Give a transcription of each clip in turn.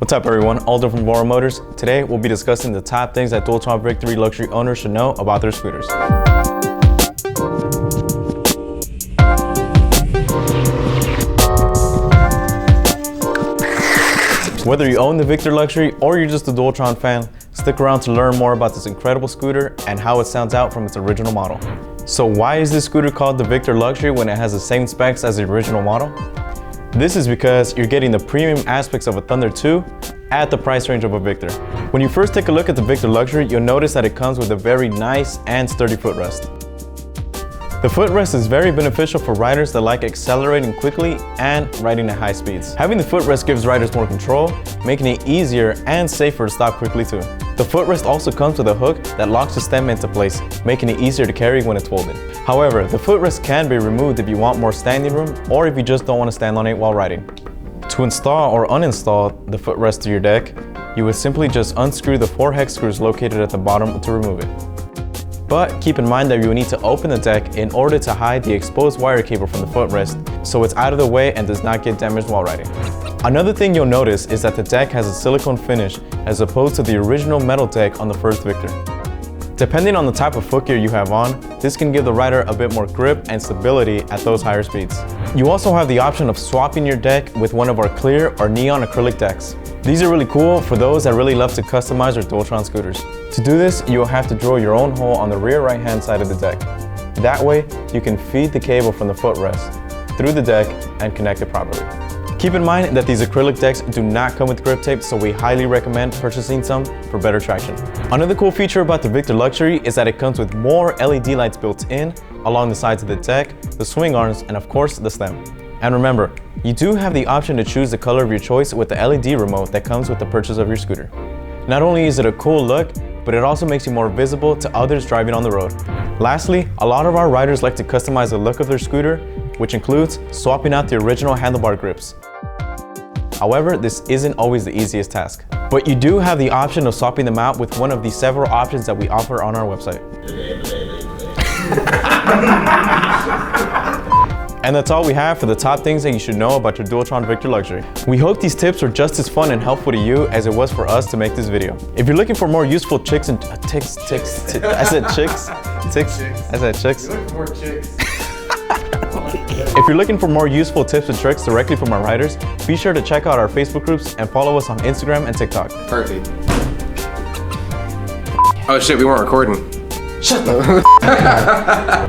What's up everyone, Aldo from VoroMotors. Today we'll be discussing the top things that Dualtron Victor Luxury owners should know about their scooters. Whether you own the Victor Luxury or you're just a Dualtron fan, stick around to learn more about this incredible scooter and how it sounds out from its original model. So why is this scooter called the Victor Luxury when it has the same specs as the original model? This is because you're getting the premium aspects of a Thunder 2 at the price range of a Victor. When you first take a look at the Victor Luxury, you'll notice that it comes with a very nice and sturdy footrest. The footrest is very beneficial for riders that like accelerating quickly and riding at high speeds. Having the footrest gives riders more control, making it easier and safer to stop quickly too. The footrest also comes with a hook that locks the stem into place, making it easier to carry when it's folded. However, the footrest can be removed if you want more standing room or if you just don't want to stand on it while riding. To install or uninstall the footrest to your deck, you would simply just unscrew the 4 hex screws located at the bottom to remove it. But keep in mind that you will need to open the deck in order to hide the exposed wire cable from the footrest so it's out of the way and does not get damaged while riding. Another thing you'll notice is that the deck has a silicone finish as opposed to the original metal deck on the first Victor. Depending on the type of footgear you have on, this can give the rider a bit more grip and stability at those higher speeds. You also have the option of swapping your deck with one of our clear or neon acrylic decks. These are really cool for those that really love to customize their Dualtron scooters. To do this, you will have to drill your own hole on the rear right hand side of the deck. That way, you can feed the cable from the footrest through the deck and connect it properly. Keep in mind that these acrylic decks do not come with grip tape, so we highly recommend purchasing some for better traction. Another cool feature about the Victor Luxury is that it comes with more LED lights built in along the sides of the deck, the swing arms, and of course the stem. And remember, you do have the option to choose the color of your choice with the LED remote that comes with the purchase of your scooter. Not only is it a cool look, but it also makes you more visible to others driving on the road. Lastly, a lot of our riders like to customize the look of their scooter, which includes swapping out the original handlebar grips. However, this isn't always the easiest task. But you do have the option of swapping them out with one of the several options that we offer on our website. And that's all we have for the top things that you should know about your Dualtron Victor Luxury. We hope these tips were just as fun and helpful to you as it was for us to make this video. If you're looking for more useful tricks and I said chicks. You're looking for chicks. If you're looking for more useful tips and tricks directly from our riders, be sure to check out our Facebook groups and follow us on Instagram and TikTok. Perfect. Oh shit, we weren't recording. Shut the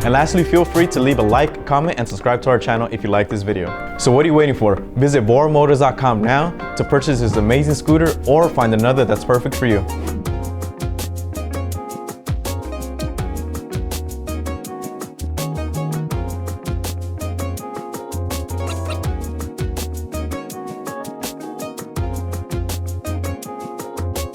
And lastly, feel free to leave a like, comment, and subscribe to our channel if you like this video. So what are you waiting for? Visit VoroMotors.com now to purchase this amazing scooter or find another that's perfect for you.